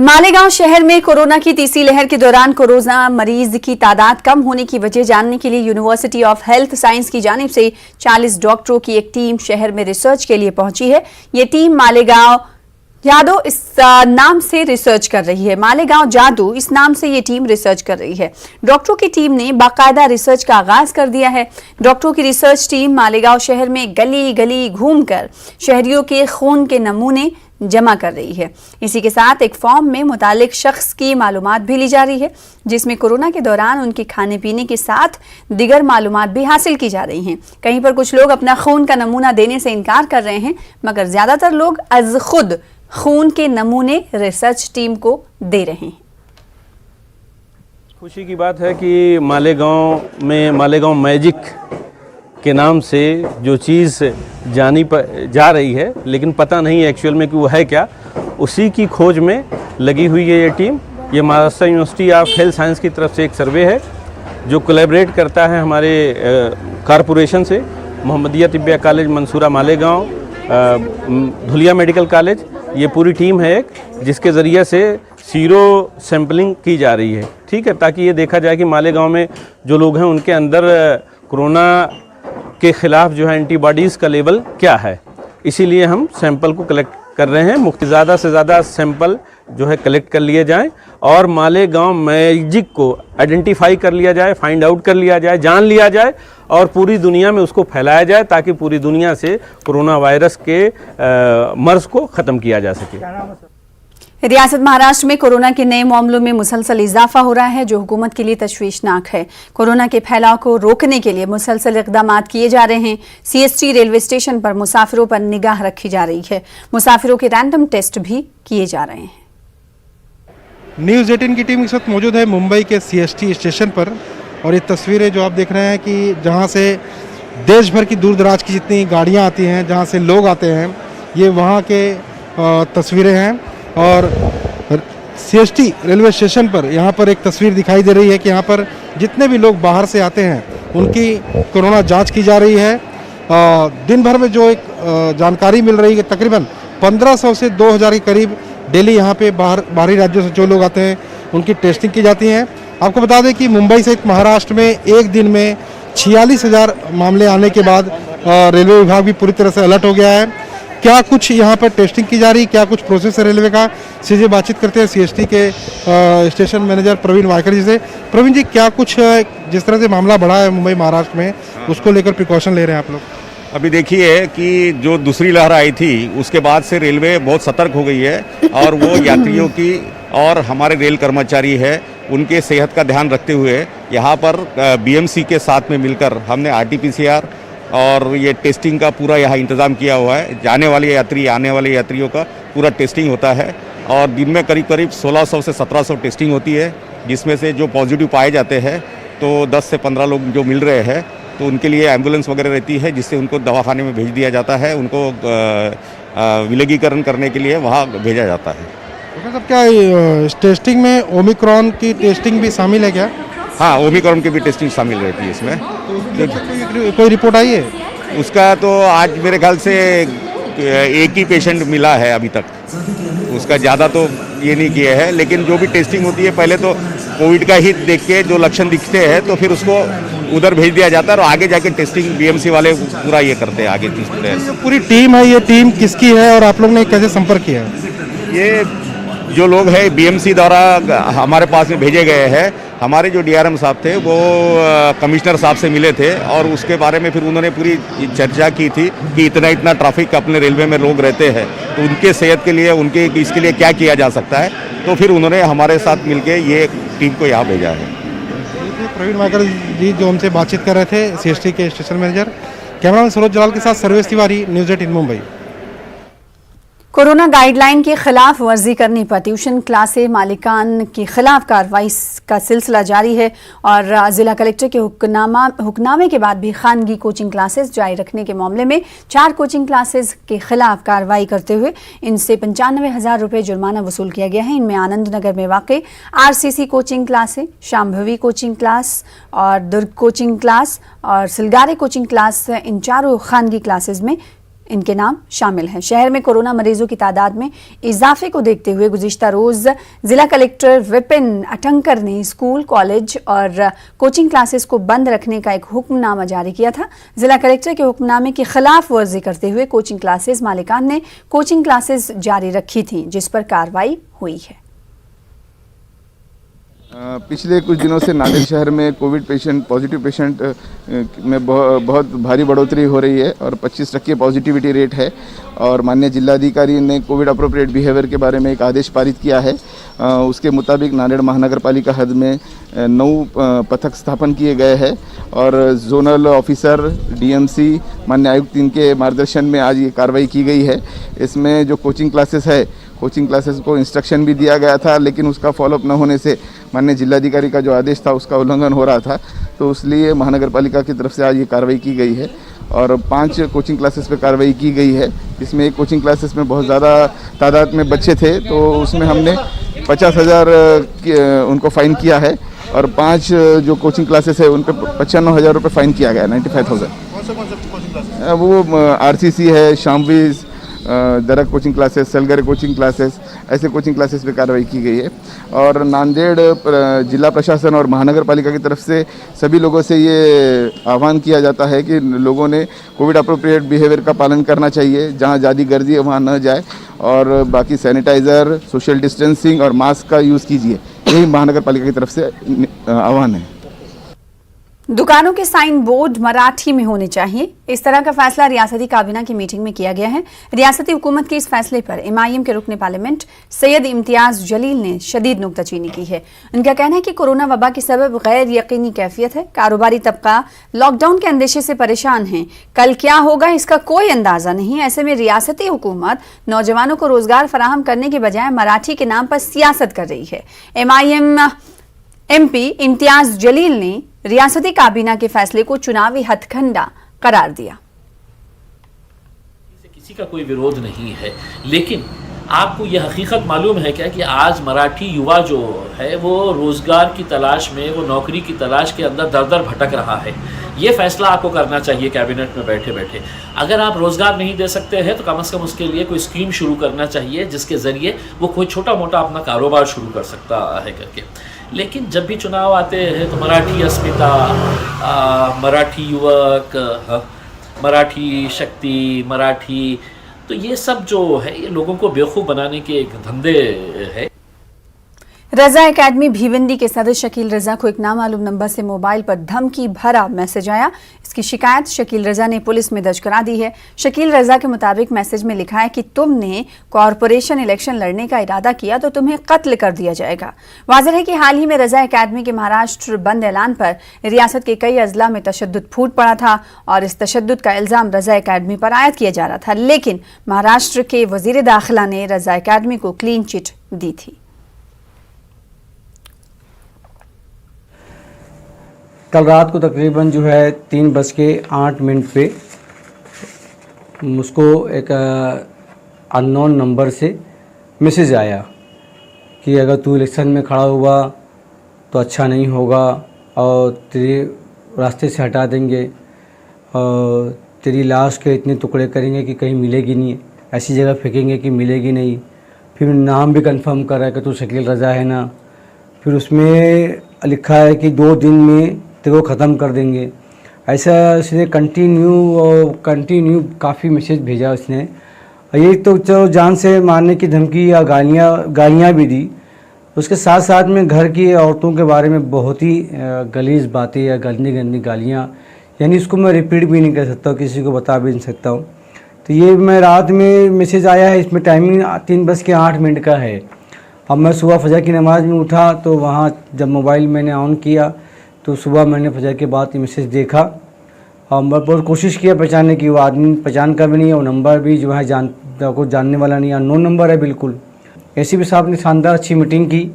मालेगांव शहर में कोरोना की तीसरी लहर के दौरान कोरोना मरीज की तादाद कम होने की वजह जानने के लिए यूनिवर्सिटी ऑफ हेल्थ साइंस की जानिब से 40 डॉक्टरों की एक टीम शहर में रिसर्च के लिए पहुंची है। ये टीम मालेगांव जादू इस नाम से रिसर्च कर रही है। मालेगांव जादू इस नाम से ये टीम रिसर्च कर रही है। डॉक्टरों की टीम ने बाकायदा रिसर्च का आगाज कर दिया है। डॉक्टरों की रिसर्च टीम मालेगांव शहर में गली गली घूमकर शहरियों के खून के नमूने जमा कर रही है। इसी के साथ एक फॉर्म में मुतालिक शख्स की मालूमात भी ली जा रही है, जिसमें कोरोना के दौरान उनके खाने पीने के साथ दिगर मालूमात भी हासिल की जा रही हैं। कहीं पर कुछ लोग अपना खून का नमूना देने से इनकार कर रहे हैं, मगर ज्यादातर लोग अज खुद खून के नमूने रिसर्च टीम को दे रहे हैं। खुशी की बात है कि मालेगांव में मालेगांव मैजिक के नाम से जो चीज़ जा रही है, लेकिन पता नहीं एक्चुअल में कि वो है क्या, उसी की खोज में लगी हुई है ये टीम। ये Maharashtra university of health science की तरफ से एक सर्वे है जो कोलैबोरेट करता है हमारे कॉरपोरेशन से, Mohammadia Tibbia college Mansura Malegaon, Dhulia medical college. ये पूरी टीम है एक, जिसके ज़रिए से सीरो सैम्पलिंग की जा रही है, ठीक है, ताकि ये देखा जाए कि मालेगांव में जो लोग हैं उनके अंदर कोरोना के ख़िलाफ़ जो है एंटीबॉडीज़ का लेवल क्या है। इसीलिए हम सैंपल को कलेक्ट कर रहे हैं। ज़्यादा से ज़्यादा सैंपल जो है कलेक्ट कर लिए जाएं और मालेगांव मैजिक को आइडेंटिफाई कर लिया जाए, फाइंड आउट कर लिया जाए, जान लिया जाए और पूरी दुनिया में उसको फैलाया जाए, ताकि पूरी दुनिया से कोरोना वायरस के मर्ज़ को ख़त्म किया जा सके। रियासत महाराष्ट्र में कोरोना के नए मामलों में मुसलसल इजाफा हो रहा है, जो हुकूमत के लिए तशवीशनाक है। कोरोना के फैलाव को रोकने के लिए मुसलसल इक़दाम किए जा रहे हैं। CST रेलवे स्टेशन पर मुसाफिरों पर निगाह रखी जा रही है। मुसाफिरों के रैंडम टेस्ट भी किए जा रहे हैं। न्यूज़ 18 की टीम इस वक्त मौजूद है मुंबई के CST स्टेशन पर, और ये तस्वीरें जो आप देख रहे हैं कि जहाँ से देश भर की दूर दराज की जितनी गाड़ियाँ आती हैं, जहाँ से लोग आते हैं, ये वहाँ के तस्वीरें हैं। और CST रेलवे स्टेशन पर यहाँ पर एक तस्वीर दिखाई दे रही है कि यहाँ पर जितने भी लोग बाहर से आते हैं उनकी कोरोना जांच की जा रही है। दिन भर में जो एक जानकारी मिल रही है, तकरीबन 1500 से 2000 के करीब डेली यहाँ पे बाहरी राज्यों से जो लोग आते हैं उनकी टेस्टिंग की जाती है। आपको बता दें कि मुंबई से महाराष्ट्र में एक दिन में 46,000 मामले आने के बाद रेलवे विभाग भी पूरी तरह से अलर्ट हो गया है। क्या कुछ यहाँ पर टेस्टिंग की जा रही, क्या कुछ प्रोसेस है रेलवे का, सीधे बातचीत करते हैं CST के स्टेशन मैनेजर प्रवीण वायकर जी से। प्रवीण जी, क्या कुछ जिस तरह से मामला बढ़ा है मुंबई महाराष्ट्र में, उसको लेकर प्रिकॉशन ले रहे हैं आप लोग? अभी देखिए कि जो दूसरी लहर आई थी उसके बाद से रेलवे बहुत सतर्क हो गई है, और वो यात्रियों की और हमारे रेल कर्मचारी है उनके सेहत का ध्यान रखते हुए यहाँ पर BMC के साथ में मिलकर हमने RT-PCR और ये टेस्टिंग का पूरा यहाँ इंतज़ाम किया हुआ है। जाने वाले यात्री, आने वाले यात्रियों का पूरा टेस्टिंग होता है, और दिन में करीब 1600 से 1700 टेस्टिंग होती है, जिसमें से जो पॉजिटिव पाए जाते हैं तो 10 से 15 लोग जो मिल रहे हैं, तो उनके लिए एम्बुलेंस वगैरह रहती है, जिससे उनको दवाखाने में भेज दिया जाता है, उनको विलगीकरण करने के लिए वहाँ भेजा जाता है। डॉक्टर साहब, क्या इस टेस्टिंग में ओमिक्रॉन की टेस्टिंग भी शामिल है क्या? हाँ, ओमिक्रॉन की भी टेस्टिंग शामिल रहती है इसमें। तो कोई रिपोर्ट आई है उसका? तो आज मेरे ख्याल से एक ही पेशेंट मिला है अभी तक, उसका ज़्यादा तो ये नहीं किया है, लेकिन जो भी टेस्टिंग होती है पहले तो कोविड का ही देख के जो लक्षण दिखते हैं तो फिर उसको उधर भेज दिया जाता है, और आगे जाके टेस्टिंग BMC वाले पूरा ये करते हैं आगे। पूरी टीम है, ये टीम किसकी है और आप लोग ने कैसे संपर्क किया? ये जो लोग हैं BMC द्वारा हमारे पास में भेजे गए हैं। हमारे जो DRM साहब थे वो कमिश्नर साहब से मिले थे, और उसके बारे में फिर उन्होंने पूरी चर्चा की थी कि इतना ट्रैफिक अपने रेलवे में लोग रहते हैं, तो उनके सेहत के लिए, उनके इसके लिए क्या किया जा सकता है, तो फिर उन्होंने हमारे साथ मिलके ये टीम को यहाँ भेजा है। प्रवीण वायकर जी जो हमसे बातचीत कर रहे थे, CST के स्टेशन मैनेजर। कैमरामैन सरोज जलाल के साथ Sarvesh Tiwari, news 18 Mumbai. Corona guideline के खिलाफ वर्जी करने पर ट्यूशन क्लासें मालिकान के खिलाफ कार्रवाई का सिलसिला जारी है, और जिला कलेक्टर के हुक्मनामे के बाद भी खानगी कोचिंग क्लासेस जारी रखने के मामले में 4 कोचिंग क्लासेस के खिलाफ कार्रवाई करते हुए इनसे 95,000 रुपये जुर्माना वसूल किया गया है। इनमें आनंद नगर में वाक़ई RCC कोचिंग क्लासें, शांभवी कोचिंग क्लास और दुर्ग कोचिंग क्लास और सिलगारे कोचिंग क्लास, इन चारों खानगी क्लासेस में इनके नाम शामिल हैं। शहर में कोरोना मरीजों की तादाद में इजाफे को देखते हुए गुज़िश्ता रोज जिला कलेक्टर विपिन अटंकर ने स्कूल, कॉलेज और कोचिंग क्लासेस को बंद रखने का एक हुक्मनामा जारी किया था। जिला कलेक्टर के हुक्मनामे की खिलाफ वर्जी करते हुए कोचिंग क्लासेस मालिकान ने कोचिंग क्लासेस जारी रखी थी, जिस पर कार्रवाई हुई है। पिछले कुछ दिनों से नांदेड़ शहर में कोविड पेशेंट, पॉजिटिव पेशेंट में बहुत भारी बढ़ोतरी हो रही है और 25% पॉजिटिविटी रेट है। और माननीय जिलाधिकारी ने कोविड अप्रोप्रिएट बिहेवियर के बारे में एक आदेश पारित किया है। उसके मुताबिक नांदेड़ महानगर पालिका हद में 9 पथक स्थापन किए गए हैं और जोनल ऑफिसर, डीएमसी, माननीय आयुक्त इनके मार्गदर्शन में आज ये कार्रवाई की गई है। इसमें जो कोचिंग क्लासेस है, कोचिंग क्लासेस को इंस्ट्रक्शन भी दिया गया था, लेकिन उसका फॉलोअप न होने से माननीय जिलाधिकारी का जो आदेश था उसका उल्लंघन हो रहा था, तो इसलिए महानगर पालिका की तरफ से आज ये कार्रवाई की गई है और 5 कोचिंग क्लासेस पे कार्रवाई की गई है। इसमें एक कोचिंग क्लासेस में बहुत ज़्यादा तादाद में बच्चे थे, तो उसमें हमने 50,000 उनको फ़ाइन किया है और 5 जो कोचिंग क्लासेस है उन पर 95,000 रुपये फ़ाइन किया गया है, 95,000। वो आरसीसी है, शामवीज, दरक coaching classes, Salgar coaching classes, ऐसे कोचिंग क्लासेस पे कार्रवाई की गई है। और नांदेड़ जिला प्रशासन और महानगर पालिका की तरफ से सभी लोगों से ये आह्वान किया जाता है कि लोगों ने कोविड अप्रोप्रिएट बिहेवियर का पालन करना चाहिए। जहाँ ज़्यादा गर्दी है वहाँ न जाए और बाकी सैनिटाइज़र, सोशल डिस्टेंसिंग और मास्क का यूज़ कीजिए। यही महानगर पालिका की तरफ से आह्वान है। दुकानों के साइन बोर्ड मराठी में होने चाहिए, इस तरह का फैसला रियासती काबीना की मीटिंग में किया गया है। रियासती हुकूमत के इस फैसले पर एमआईएम के रुकने पार्लियामेंट सैयद इम्तियाज जलील ने शदीद नुक्ताचीनी की है। उनका कहना है कि कोरोना वबा के सबब गैर यकीनी कैफियत है। कारोबारी तबका लॉकडाउन के अंदेशे से परेशान है। कल क्या होगा इसका कोई अंदाजा नहीं। ऐसे में रियासती हुकूमत नौजवानों को रोजगार फराहम करने के बजाय मराठी के नाम पर सियासत कर रही है। एमआईएम एमपी इम्तियाज जलील ने रियासती काबीना के फैसले को चुनावी हथकंडा करार दिया। किसी का कोई विरोध नहीं है, लेकिन आपको यह हकीकत मालूम है क्या कि आज मराठी युवा जो है वो रोजगार की तलाश में, वो नौकरी की तलाश के अंदर दर दर भटक रहा है। ये फैसला आपको करना चाहिए कैबिनेट में बैठे बैठे। अगर आप रोजगार नहीं दे सकते हैं तो कम से कम उसके लिए कोई स्कीम शुरू करना चाहिए जिसके ज़रिए वो कोई छोटा मोटा अपना कारोबार शुरू कर सकता है करके। लेकिन जब भी चुनाव आते हैं तो मराठी अस्मिता, मराठी युवक, मराठी शक्ति, मराठी, तो ये सब जो है ये लोगों को बेवकूफ़ बनाने के एक धंधे है। रजा एकेडमी भिवंडी के सदस्य शकील रजा को एक नामालूम नंबर से मोबाइल पर धमकी भरा मैसेज आया। इसकी शिकायत शकील रजा ने पुलिस में दर्ज करा दी है। शकील रजा के मुताबिक मैसेज में लिखा है कि तुमने कॉरपोरेशन इलेक्शन लड़ने का इरादा किया तो तुम्हें कत्ल कर दिया जाएगा। वाज़ेह है कि हाल ही में रजा एकेडमी के महाराष्ट्र बंद ऐलान पर रियासत के कई अजला में तशद्दुद फूट पड़ा था और इस तशद्दुद का इल्ज़ाम रजा एकेडमी पर आयद किया जा रहा था, लेकिन महाराष्ट्र के वज़ीर दाखिला ने रजा एकेडमी को क्लीन चिट दी थी। कल रात को तकरीबन जो है 3:08 पे मुझको एक अननोन नंबर से मैसेज आया कि अगर तू इलेक्शन में खड़ा हुआ तो अच्छा नहीं होगा और तेरे रास्ते से हटा देंगे और तेरी लाश के इतने टुकड़े करेंगे कि कहीं मिलेगी नहीं, ऐसी जगह फेंकेंगे कि मिलेगी नहीं। फिर नाम भी कंफर्म कर रहा है कि तू शकील रजा है ना। फिर उसमें लिखा है कि 2 दिन में तेरे को ख़त्म कर देंगे। ऐसा उसने कंटिन्यू काफ़ी मैसेज भेजा उसने। ये तो चलो जान से मारने की धमकी या गालियाँ भी दी। उसके साथ साथ में घर की औरतों के बारे में बहुत ही गलीज़ बातें या गंदी गंदी गालियाँ, यानी इसको मैं रिपीट भी नहीं कर सकता हूँ, किसी को बता भी नहीं सकता हूँ। तो ये मैं रात में मैसेज आया है, इसमें टाइमिंग 3:08 का है। अब मैं सुबह फजर की नमाज़ में उठा तो वहाँ जब मोबाइल मैंने ऑन किया तो सुबह मैंने फजर के बाद ये मैसेज देखा और मैं बहुत कोशिश किया पहचानने की। वो आदमी पहचान का भी नहीं है, वो नंबर भी जो है को जानने वाला नहीं है, अननोन नंबर है बिल्कुल। एसीपी साहब ने शानदार अच्छी मीटिंग की,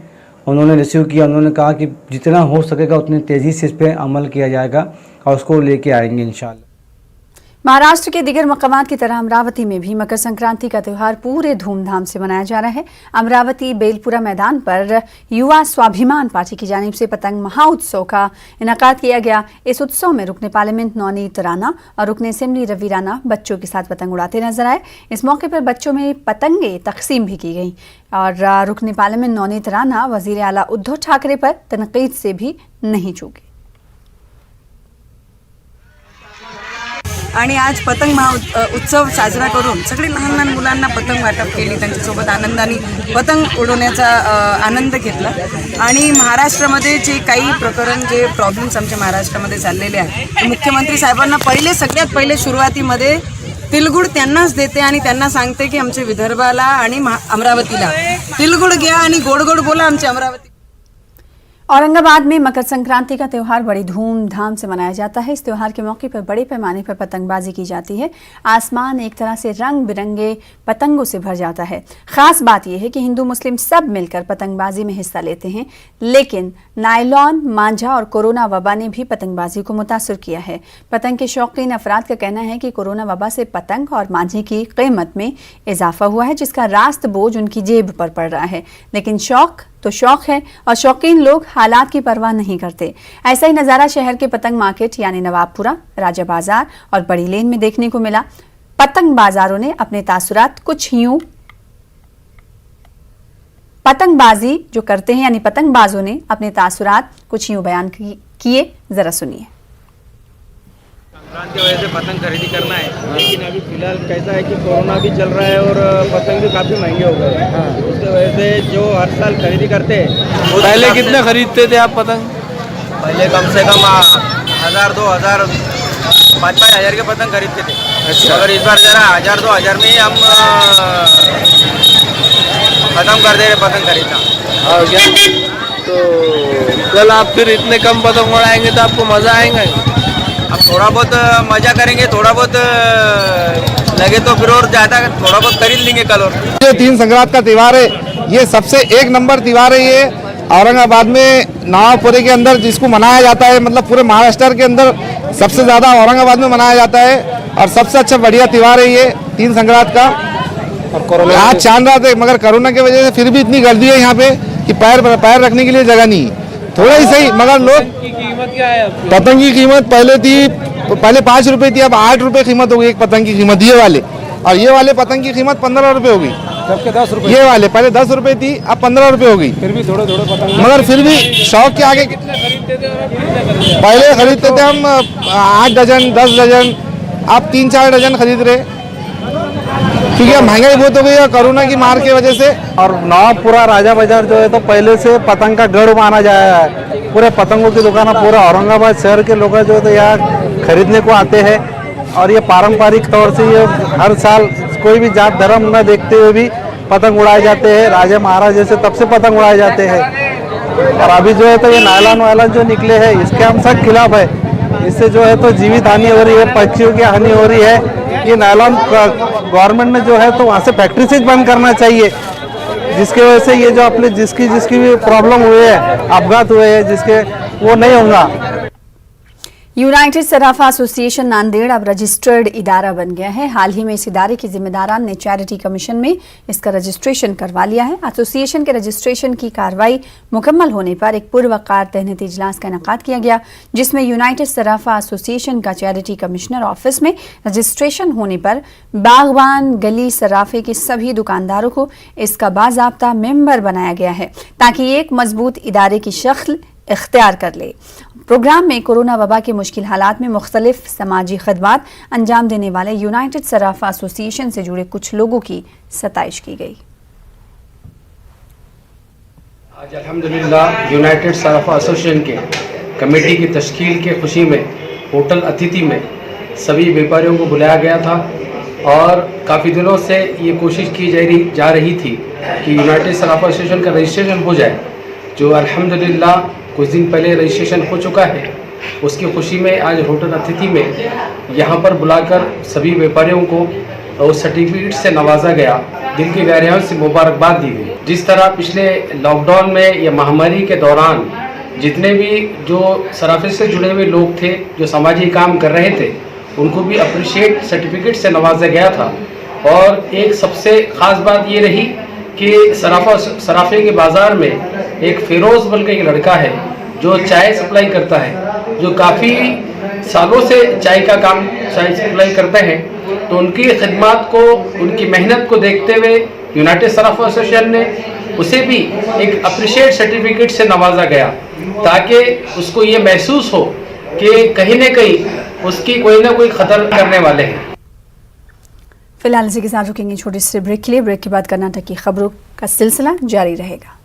उन्होंने रिसीव किया। उन्होंने कहा कि जितना हो सकेगा उतनी तेज़ी से इस पर अमल किया जाएगा और उसको लेके आएंगे इंशाल्लाह। महाराष्ट्र के दिगर मकामात की तरह अमरावती में भी मकर संक्रांति का त्यौहार पूरे धूमधाम से मनाया जा रहा है। अमरावती बेलपुरा मैदान पर युवा स्वाभिमान पार्टी की जानिब से पतंग महाउत्सव का इनेकाद किया गया। इस उत्सव में रुकने पार्लियामेंट नवनीत राणा और रुकने असेंबली रवि राणा बच्चों के साथ पतंग उड़ाते नजर आए। इस मौके पर बच्चों में पतंगे तकसीम भी की गई और रुकने पार्लियामेंट नवनीत राणा वजीर आला उद्धव ठाकरे पर तनकीद से भी नहीं चूके। आणि आज पतंग उत्सव साजरा करून सगळे लहान लहान मुलांना पतंग वाटप केली, त्यांच्यासोबत आनंदाने पतंग उडवण्याचा आनंद घेतला। आणि महाराष्ट्रामध्ये जे काही प्रकरण जे प्रॉब्लेम्स आमच्या महाराष्ट्रामध्ये चाललेले आहेत, मुख्यमंत्री साहेबांना सगळ्यात पहिले सुरुवातीमध्ये तिलगुड त्यांनाच देते आणि त्यांना सांगते की आमच्या विदर्भाला आणि अमरावतीला तिलगुड घ्या आणि गोड गोड बोला आमच्या अमरावती। औरंगाबाद में मकर संक्रांति का त्यौहार बड़ी धूमधाम से मनाया जाता है। इस त्यौहार के मौके पर बड़े पैमाने पर पतंगबाजी की जाती है। आसमान एक तरह से रंग बिरंगे पतंगों से भर जाता है। खास बात यह है कि हिंदू मुस्लिम सब मिलकर पतंगबाजी में हिस्सा लेते हैं, लेकिन नायलॉन, मांझा और कोरोना वबा ने भी पतंगबाजी को मुतासर किया है। पतंग के शौकीन अफराद का कहना है कि कोरोना वबा से पतंग और मांझे की कीमत में इजाफा हुआ है, जिसका रास्त बोझ उनकी जेब पर पड़ रहा है। लेकिन शौक तो शौक है और शौकीन लोग हालात की परवाह नहीं करते। ऐसा ही नज़ारा शहर के पतंग मार्केट यानी नवाबपुरा, राजा बाजार और बड़ी लेन में देखने को मिला। पतंग बाजारों ने अपने तासुरात कुछ यूं पतंगबाजी जो करते हैं यानी पतंगबाजों ने अपने तासुरात कुछ यूं बयान किए, जरा सुनिए। संक्रांति की वजह से पतंग खरीदी करना है, लेकिन अभी फिलहाल कैसा है कि कोरोना भी चल रहा है और पतंग भी काफ़ी महंगे हो गए हैं। उसकी वजह से जो हर साल खरीदी करते हैं। पहले कितने खरीदते थे आप पतंग? पहले कम से कम 1000, 2000, 5-5 हज़ार के पतंग खरीदते थे। अच्छा। अगर इस बार जरा 1000-2000 में ही हम खत्म कर दे रहे पतंग खरीदना। और क्या तो कल आप फिर इतने कम पतंग उड़ाएंगे तो आपको मज़ा आएगा? अब थोड़ा बहुत मजा करेंगे, थोड़ा बहुत लगे तो फिर और ज़्यादा थोड़ा बहुत खरीद लेंगे कल। और ये तीन संक्रांत का त्यौहार है, ये सबसे एक नंबर त्यौहार है। ये औरंगाबाद में नवाबपुरे के अंदर जिसको मनाया जाता है, मतलब पूरे महाराष्ट्र के अंदर सबसे ज़्यादा औरंगाबाद में मनाया जाता है और सबसे अच्छा बढ़िया त्यौहार है ये तीन संक्रांत का। और कोरोना आज चांद रात है, मगर कोरोना की वजह से फिर भी इतनी गर्दी है यहाँ पे कि पैर रखने के लिए जगह नहीं है। थोड़ा ही सही, मगर लोग क्या है? पतंग की कीमत पहले 5 रुपए थी, अब 8 रुपए कीमत हो गई एक पतंग की कीमत ये वाले, और ये वाले पतंग की कीमत 15 रुपए हो गई। सबके 10 रुपए ये वाले पहले 10 रुपए थी, अब 15 रुपए हो गई। फिर भी थोड़े पतंग, मगर फिर भी शौक के आगे कितने खरीदते थे और अब कितने खरीदते हैं? पहले खरीदते थे हम 8 डजन 10 डजन, अब 3-4 डजन खरीद रहे, क्योंकि महंगाई बहुत हो गई है कोरोना की मार की वजह से। और नवाबपुरा राजा बाजार जो है तो पहले से पतंग का गढ़ माना जाया है। पूरे पतंगों की दुकान पूरा औरंगाबाद शहर के लोग जो है तो यहाँ खरीदने को आते हैं और ये पारंपरिक तौर से ये हर साल कोई भी जात धर्म न देखते हुए भी पतंग उड़ाए जाते हैं। राजा महाराज से तब से पतंग उड़ाए जाते हैं और अभी जो है तो ये नायलॉन वायलॉन जो निकले हैं इसके हम सब खिलाफ है। इससे जो है तो जीवित हानि हो रही है, पक्षियों की हानि हो रही है। ये नायलॉन गवर्नमेंट ने जो है तो वहाँ से फैक्ट्री से बंद करना चाहिए, जिसके वजह से ये जो अपने जिसकी भी प्रॉब्लम हुए है, अपघात हुए हैं जिसके, वो नहीं होगा। यूनाइटेड सराफा एसोसिएशन नांदेड़ अब रजिस्टर्ड इदारा बन गया है। हाल ही में इस इदारे के जिम्मेदारान ने चैरिटी कमीशन में इसका रजिस्ट्रेशन करवा लिया है। एसोसिएशन के रजिस्ट्रेशन की कार्रवाई मुकम्मल होने पर एक पूर्वकार तहनीती इजलास का इनेकाद किया गया, जिसमें यूनाइटेड सराफा एसोसिएशन का चैरिटी कमिश्नर ऑफिस में रजिस्ट्रेशन होने पर बागबान गली सराफे के सभी दुकानदारों को इसका बाज़ाब्ता मेंबर बनाया गया है, ताकि एक मजबूत इदारे की शक्ल इख्तियार कर ले। प्रोग्राम में कोरोना वबा के मुश्किल हालात में मुख्तलिफ समाजी खदमात अंजाम देने वाले यूनाइटेड सराफा एसोसिएशन से जुड़े कुछ लोगों की सताइश की गई। आज अल्हम्दुलिल्लाह यूनाइटेड सराफा एसोसिएशन के कमेटी की तश्कील के खुशी में होटल अतिथि में सभी व्यापारियों को बुलाया गया था और काफ़ी दिनों से ये कोशिश की जा रही थी कि यूनाइटेड सराफा एसोसिएशन का रजिस्ट्रेशन हो जाए, जो अल्हम्दुलिल्लाह कुछ दिन पहले रजिस्ट्रेशन हो चुका है। उसकी खुशी में आज होटल अतिथि में यहाँ पर बुलाकर सभी व्यापारियों को उस सर्टिफिकेट से नवाजा गया, दिल की गहराइयों से मुबारकबाद दी गई। जिस तरह पिछले लॉकडाउन में या महामारी के दौरान जितने भी जो सराफे से जुड़े हुए लोग थे, जो समाजी काम कर रहे थे, उनको भी अप्रिशिएट सर्टिफिकेट से नवाजा गया था। और एक सबसे ख़ास बात ये रही कि सराफे के बाज़ार में एक फिरोज़ बल का एक लड़का है जो चाय सप्लाई करता है, जो काफ़ी सालों से चाय सप्लाई करते हैं। तो उनकी खिदमत को, उनकी मेहनत को देखते हुए यूनाइटेड सराफा एसोसिएशन ने उसे भी एक अप्रिशिएट सर्टिफिकेट से नवाजा गया, ताकि उसको ये महसूस हो कि कहीं न कहीं उसकी कोई ना कोई खतर करने वाले हैं। फिलहाल इसी के साथ रुकेंगे छोटे से ब्रेक के लिए। ब्रेक के बाद कर्नाटक की खबरों का सिलसिला जारी रहेगा।